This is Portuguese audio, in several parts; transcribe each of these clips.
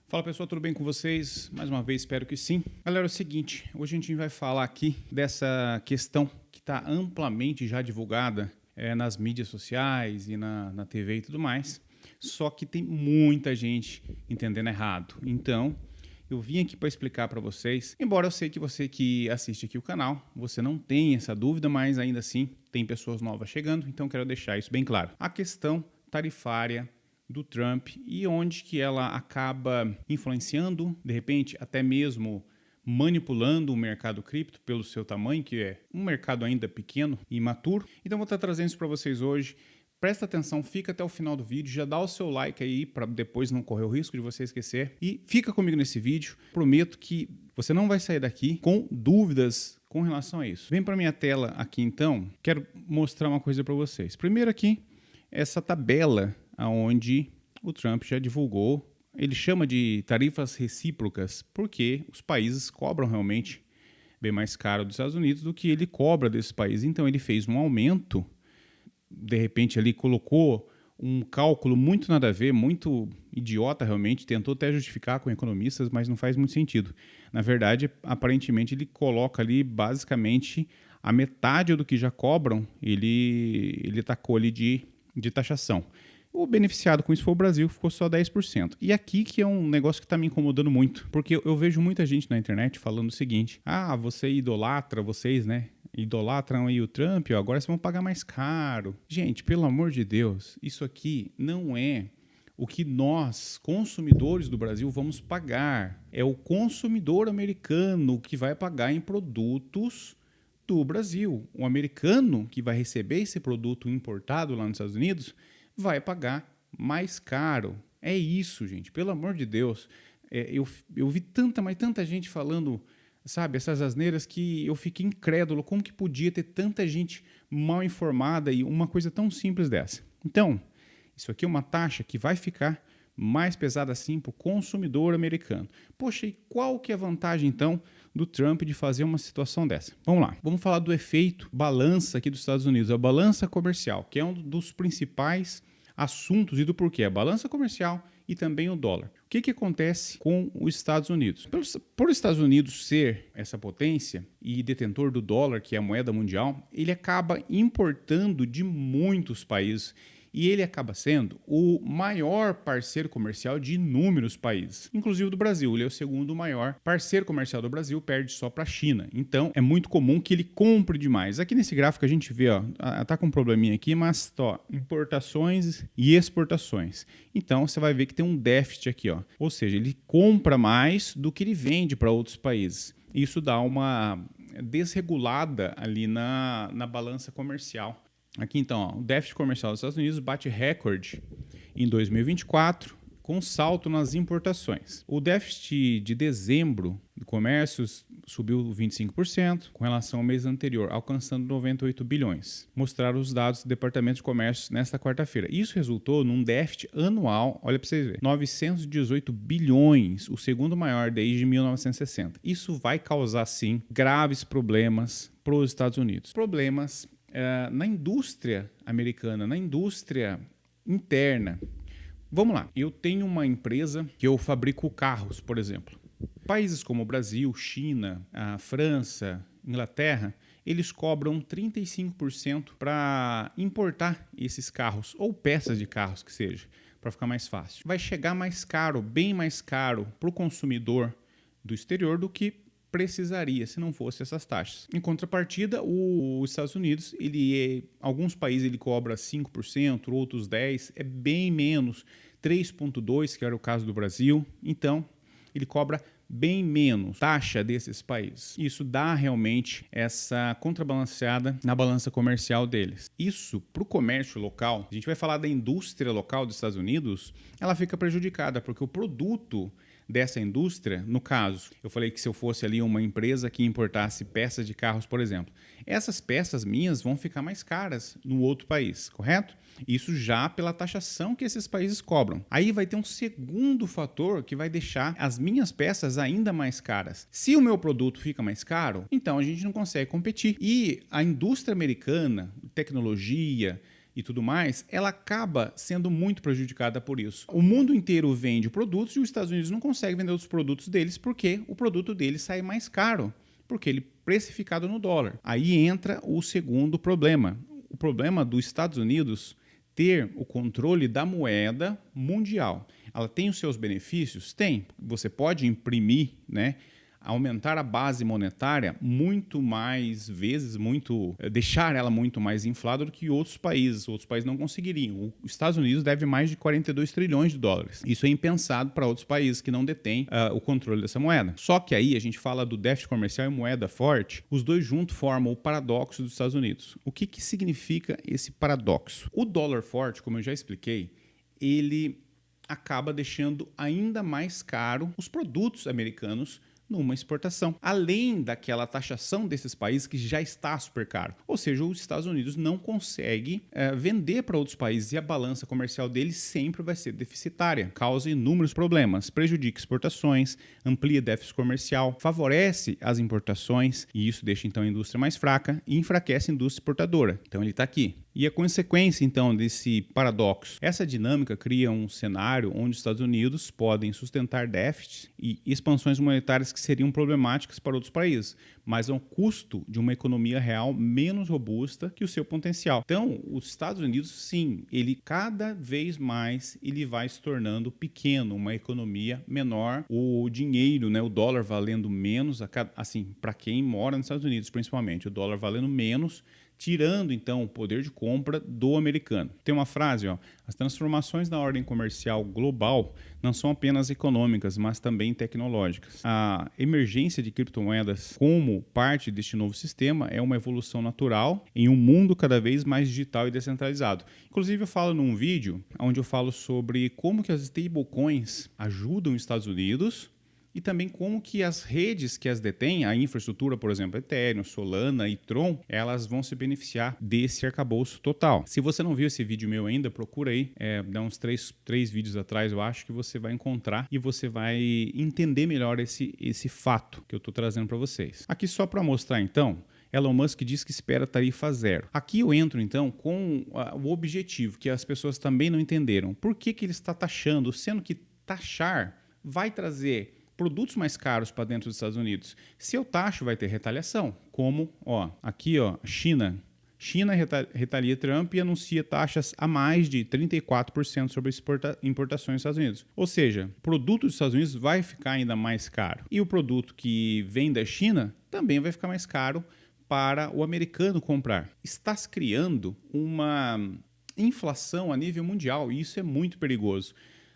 Fala pessoal, tudo bem com vocês? Mais uma vez, espero que sim. Galera, é o seguinte, hoje a gente vai falar aqui dessa questão que está amplamente já divulgada nas mídias sociais e na TV e tudo mais, só que tem muita gente entendendo errado. Então, eu vim aqui para explicar para vocês, embora eu sei que você que assiste aqui o canal, você não tem essa dúvida, mas ainda assim tem pessoas novas chegando, então quero deixar isso bem claro. A questão tarifária do Trump e onde que ela acaba influenciando, de repente, até mesmo manipulando o mercado cripto pelo seu tamanho, que é um mercado ainda pequeno e imaturo. Então vou estar trazendo isso para vocês hoje. Presta atenção, fica até o final do vídeo, já dá o seu like aí para depois não correr o risco de você esquecer. E fica comigo nesse vídeo, prometo que você não vai sair daqui com dúvidas com relação a isso. Vem para minha tela aqui então, quero mostrar uma coisa para vocês. Primeiro aqui, essa tabela onde o Trump já divulgou, ele chama de tarifas recíprocas, porque os países cobram realmente bem mais caro dos Estados Unidos do que ele cobra desses países. Então ele fez um aumento, de repente ali colocou um cálculo muito nada a ver, muito idiota realmente, tentou até justificar com economistas, mas não faz muito sentido. Na verdade, aparentemente ele coloca ali basicamente a metade do que já cobram, ele tacou ali de taxação. O beneficiado com isso foi o Brasil, ficou só 10%. E aqui que é um negócio que está me incomodando muito, porque eu vejo muita gente na internet falando o seguinte: ah, você idolatra, vocês, né? Idolatram aí o Trump, ó, agora vocês vão pagar mais caro. Gente, pelo amor de Deus, isso aqui não é o que nós, consumidores do Brasil, vamos pagar. É o consumidor americano que vai pagar em produtos do Brasil. O americano que vai receber esse produto importado lá nos Estados Unidos vai pagar mais caro. É isso, gente. Pelo amor de Deus. Eu vi tanta gente falando, sabe, essas asneiras que eu fiquei incrédulo. Como que podia ter tanta gente mal informada e uma coisa tão simples dessa? Então, isso aqui é uma taxa que vai ficar mais pesada assim para o consumidor americano. Poxa, e qual que é a vantagem então do Trump de fazer uma situação dessa? Vamos lá, vamos falar do efeito balança aqui dos Estados Unidos, a balança comercial, que é um dos principais assuntos e do porquê, a balança comercial e também o dólar. O que acontece com os Estados Unidos? Por os Estados Unidos ser essa potência e detentor do dólar, que é a moeda mundial, ele acaba importando de muitos países e ele acaba sendo o maior parceiro comercial de inúmeros países, inclusive do Brasil. Ele é o segundo maior parceiro comercial do Brasil, perde só para a China. Então, é muito comum que ele compre demais. Aqui nesse gráfico a gente vê, ó, tá com um probleminha aqui, mas ó, importações e exportações. Então, você vai ver que tem um déficit aqui, ó. Ou seja, ele compra mais do que ele vende para outros países. Isso dá uma desregulada ali na balança comercial. Aqui então, ó, o déficit comercial dos Estados Unidos bate recorde em 2024, com salto nas importações. O déficit de dezembro do comércio subiu 25% com relação ao mês anterior, alcançando 98 bilhões. Mostraram os dados do Departamento de Comércio nesta quarta-feira. Isso resultou num déficit anual, olha para vocês verem, 918 bilhões, o segundo maior desde 1960. Isso vai causar, sim, graves problemas para os Estados Unidos. Problemas na indústria americana, na indústria interna. Vamos lá, eu tenho uma empresa que eu fabrico carros, por exemplo. Países como o Brasil, China, a França, Inglaterra, eles cobram 35% para importar esses carros, ou peças de carros que seja, para ficar mais fácil. Vai chegar mais caro, bem mais caro para o consumidor do exterior do que precisaria se não fosse essas taxas. Em contrapartida, os Estados Unidos, alguns países ele cobra 5%, outros 10%, é bem menos, 3,2%, que era o caso do Brasil. Então, ele cobra bem menos taxa desses países. Isso dá realmente essa contrabalanceada na balança comercial deles. Isso, para o comércio local, a gente vai falar da indústria local dos Estados Unidos, ela fica prejudicada, porque o produto dessa indústria, no caso, eu falei que se eu fosse ali uma empresa que importasse peças de carros, por exemplo, essas peças minhas vão ficar mais caras no outro país, correto? Isso já pela taxação que esses países cobram. Aí vai ter um segundo fator que vai deixar as minhas peças ainda mais caras. Se o meu produto fica mais caro, então a gente não consegue competir. E a indústria americana, tecnologia e tudo mais, ela acaba sendo muito prejudicada por isso. O mundo inteiro vende produtos e os Estados Unidos não conseguem vender os produtos deles porque o produto deles sai mais caro, porque ele é precificado no dólar. Aí entra o segundo problema. O problema dos Estados Unidos ter o controle da moeda mundial. Ela tem os seus benefícios? Tem. Você pode imprimir, né? Aumentar a base monetária muito mais vezes, deixar ela muito mais inflada do que outros países. Outros países não conseguiriam. Os Estados Unidos deve mais de 42 trilhões de dólares. Isso é impensado para outros países que não detêm o controle dessa moeda. Só que aí a gente fala do déficit comercial e moeda forte. Os dois juntos formam o paradoxo dos Estados Unidos. O que significa esse paradoxo? O dólar forte, como eu já expliquei, ele acaba deixando ainda mais caro os produtos americanos numa exportação, além daquela taxação desses países que já está super caro. Ou seja, os Estados Unidos não consegue vender para outros países e a balança comercial deles sempre vai ser deficitária, causa inúmeros problemas, prejudica exportações, amplia déficit comercial, favorece as importações e isso deixa então a indústria mais fraca e enfraquece a indústria exportadora. Então ele está aqui. E a consequência, então, desse paradoxo? Essa dinâmica cria um cenário onde os Estados Unidos podem sustentar déficits e expansões monetárias que seriam problemáticas para outros países, mas ao custo de uma economia real menos robusta que o seu potencial. Então, os Estados Unidos, sim, ele cada vez mais ele vai se tornando pequeno, uma economia menor, o dinheiro, né, o dólar valendo menos, assim, para quem mora nos Estados Unidos, principalmente, o dólar valendo menos, tirando, então, o poder de compra do americano. Tem uma frase, ó, as transformações na ordem comercial global não são apenas econômicas, mas também tecnológicas. A emergência de criptomoedas como parte deste novo sistema é uma evolução natural em um mundo cada vez mais digital e descentralizado. Inclusive, eu falo num vídeo onde eu falo sobre como que as stablecoins ajudam os Estados Unidos e também como que as redes que as detêm, a infraestrutura, por exemplo, Ethereum, Solana e Tron, elas vão se beneficiar desse arcabouço total. Se você não viu esse vídeo meu ainda, procura aí, dá uns três vídeos atrás, eu acho que você vai encontrar e você vai entender melhor esse fato que eu estou trazendo para vocês. Aqui só para mostrar então, Elon Musk diz que espera tarifa zero. Aqui eu entro, então, com o objetivo que as pessoas também não entenderam. Por que ele está taxando, sendo que taxar vai trazer produtos mais caros para dentro dos Estados Unidos? Se eu taxo, vai ter retaliação. Como, ó, aqui, ó, China retalia Trump e anuncia taxas a mais de 34% sobre importações dos Estados Unidos. Ou seja, o produto dos Estados Unidos vai ficar ainda mais caro. E o produto que vem da China também vai ficar mais caro para o americano comprar. Está se criando uma inflação a nível mundial e isso é muito perigoso.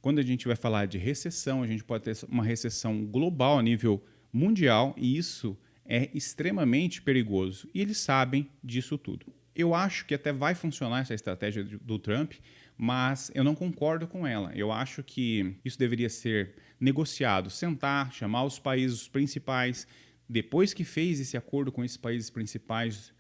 Quando a gente vai falar de recessão, a gente pode ter uma recessão global a nível mundial e isso é extremamente perigoso. E eles sabem disso tudo. Eu acho que até vai funcionar essa estratégia do Trump, mas eu não concordo com ela. Eu acho que isso deveria ser negociado, sentar, chamar os países principais. Depois que fez esse acordo com esses países principais,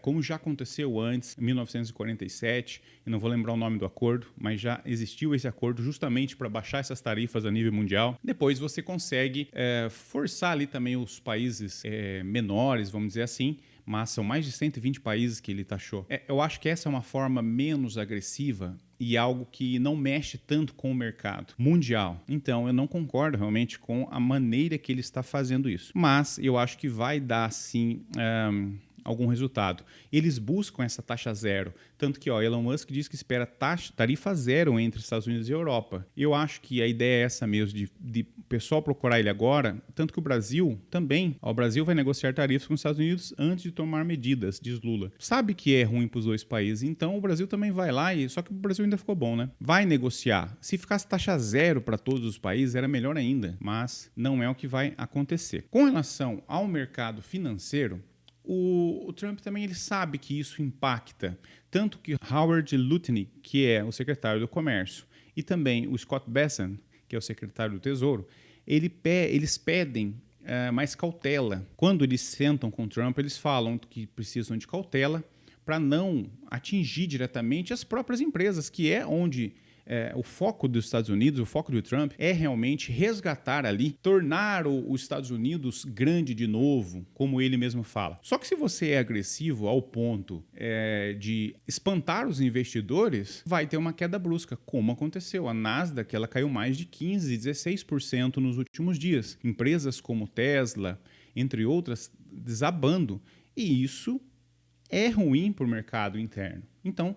como já aconteceu antes, em 1947, eu não vou lembrar o nome do acordo, mas já existiu esse acordo justamente para baixar essas tarifas a nível mundial. Depois você consegue forçar ali também os países menores, vamos dizer assim, mas são mais de 120 países que ele taxou. Eu acho que essa é uma forma menos agressiva e algo que não mexe tanto com o mercado mundial. Então, eu não concordo realmente com a maneira que ele está fazendo isso. Mas eu acho que vai dar, sim, algum resultado. Eles buscam essa taxa zero. Tanto que Elon Musk diz que espera tarifa zero entre Estados Unidos e Europa. Eu acho que a ideia é essa mesmo, de o pessoal procurar ele agora. Tanto que o Brasil também, o Brasil vai negociar tarifas com os Estados Unidos antes de tomar medidas, diz Lula. Sabe que é ruim para os dois países, então o Brasil também vai lá, só que o Brasil ainda ficou bom, né? Vai negociar. Se ficasse taxa zero para todos os países, era melhor ainda, mas não é o que vai acontecer. Com relação ao mercado financeiro, o Trump também ele sabe que isso impacta, tanto que Howard Lutnick, que é o secretário do Comércio, e também o Scott Bessent, que é o secretário do Tesouro, eles pedem mais cautela. Quando eles sentam com o Trump, eles falam que precisam de cautela para não atingir diretamente as próprias empresas, que é onde o foco dos Estados Unidos, o foco do Trump é realmente resgatar ali, tornar os Estados Unidos grande de novo, como ele mesmo fala. Só que se você é agressivo ao ponto de espantar os investidores, vai ter uma queda brusca, como aconteceu. A Nasdaq ela caiu mais de 15%, 16% nos últimos dias. Empresas como Tesla, entre outras, desabando. E isso é ruim para o mercado interno. Então,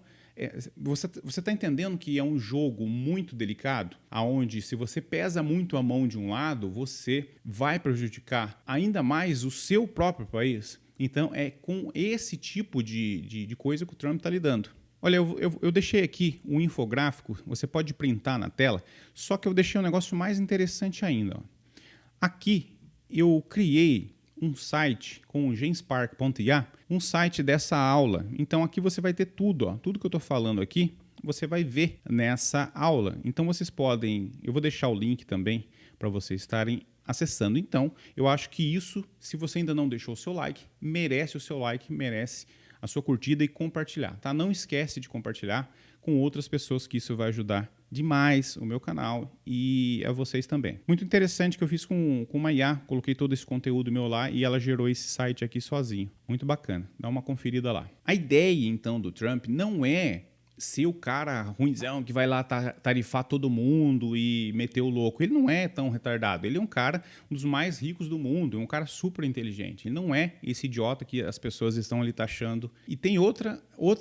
você está entendendo que é um jogo muito delicado, onde se você pesa muito a mão de um lado, você vai prejudicar ainda mais o seu próprio país. Então, é com esse tipo de coisa que o Trump está lidando. Olha, eu deixei aqui um infográfico, você pode printar na tela, só que eu deixei um negócio mais interessante ainda. Ó. Aqui eu criei um site com o genspark.ia, um site dessa aula. Então aqui você vai ter tudo, ó, tudo que eu estou falando aqui, você vai ver nessa aula. Então vocês podem, eu vou deixar o link também para vocês estarem acessando. Então eu acho que isso, se você ainda não deixou o seu like, merece o seu like, merece a sua curtida e compartilhar, tá? Não esquece de compartilhar com outras pessoas, que isso vai ajudar demais o meu canal e a vocês também. Muito interessante que eu fiz com uma IA, coloquei todo esse conteúdo meu lá e ela gerou esse site aqui sozinho. Muito bacana, dá uma conferida lá. A ideia então do Trump não é ser o cara ruinzão que vai lá tarifar todo mundo e meter o louco. Ele não é tão retardado. Ele é um cara, um dos mais ricos do mundo, um cara super inteligente. Ele não é esse idiota que as pessoas estão ali taxando. E tem outra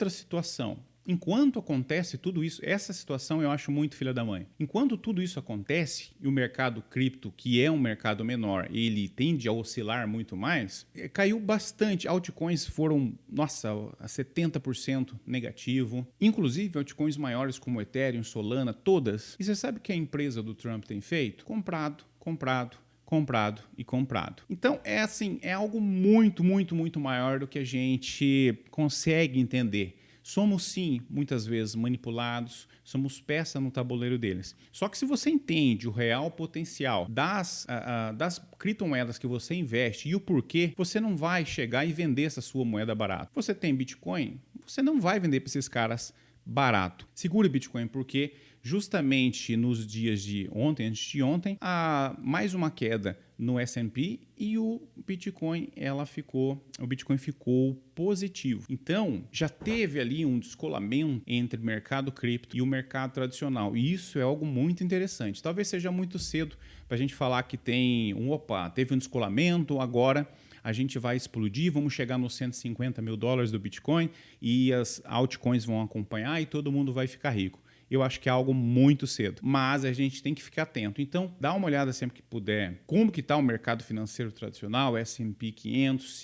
situação. Enquanto acontece tudo isso, essa situação eu acho muito filha da mãe. Enquanto tudo isso acontece e o mercado cripto, que é um mercado menor, ele tende a oscilar muito mais, caiu bastante. Altcoins foram, nossa, a 70% negativo. Inclusive altcoins maiores como Ethereum, Solana, todas. E você sabe o que a empresa do Trump tem feito? Comprado. Então, é algo muito, muito, muito maior do que a gente consegue entender. Somos, sim, muitas vezes manipulados, somos peça no tabuleiro deles. Só que se você entende o real potencial das criptomoedas que você investe e o porquê, você não vai chegar e vender essa sua moeda barata. Você tem Bitcoin, você não vai vender para esses caras barato. Segure Bitcoin porque justamente nos dias de ontem, antes de ontem, há mais uma queda no S&P e o Bitcoin ficou positivo. Então, já teve ali um descolamento entre o mercado cripto e o mercado tradicional. E isso é algo muito interessante. Talvez seja muito cedo para a gente falar que teve um descolamento, agora a gente vai explodir, vamos chegar nos $150 mil do Bitcoin e as altcoins vão acompanhar e todo mundo vai ficar rico. Eu acho que é algo muito cedo, mas a gente tem que ficar atento. Então, dá uma olhada sempre que puder. Como que está o mercado financeiro tradicional, S&P 500,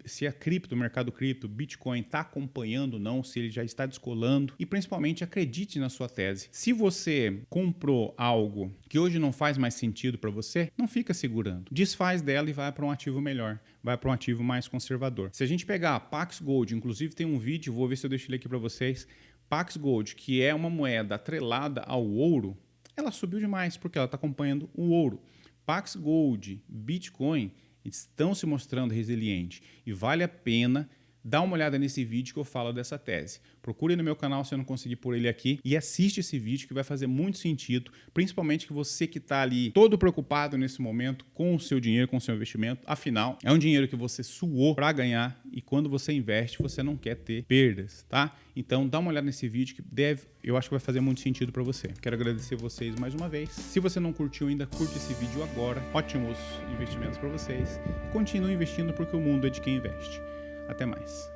se a cripto, o mercado cripto, Bitcoin está acompanhando ou não, se ele já está descolando. E principalmente, acredite na sua tese. Se você comprou algo que hoje não faz mais sentido para você, não fica segurando. Desfaz dela e vai para um ativo melhor. Vai para um ativo mais conservador. Se a gente pegar a Pax Gold, inclusive tem um vídeo, vou ver se eu deixo ele aqui para vocês. Pax Gold, que é uma moeda atrelada ao ouro, ela subiu demais porque ela está acompanhando o ouro. Pax Gold, Bitcoin estão se mostrando resilientes e vale a pena dar uma olhada nesse vídeo que eu falo dessa tese. Procure no meu canal se eu não conseguir pôr ele aqui e assiste esse vídeo que vai fazer muito sentido, principalmente que você que está ali todo preocupado nesse momento com o seu dinheiro, com o seu investimento. Afinal, é um dinheiro que você suou para ganhar e quando você investe, você não quer ter perdas, tá? Então, dá uma olhada nesse vídeo que eu acho que vai fazer muito sentido para você. Quero agradecer vocês mais uma vez. Se você não curtiu ainda, curte esse vídeo agora. Ótimos investimentos para vocês. Continue investindo porque o mundo é de quem investe. Até mais.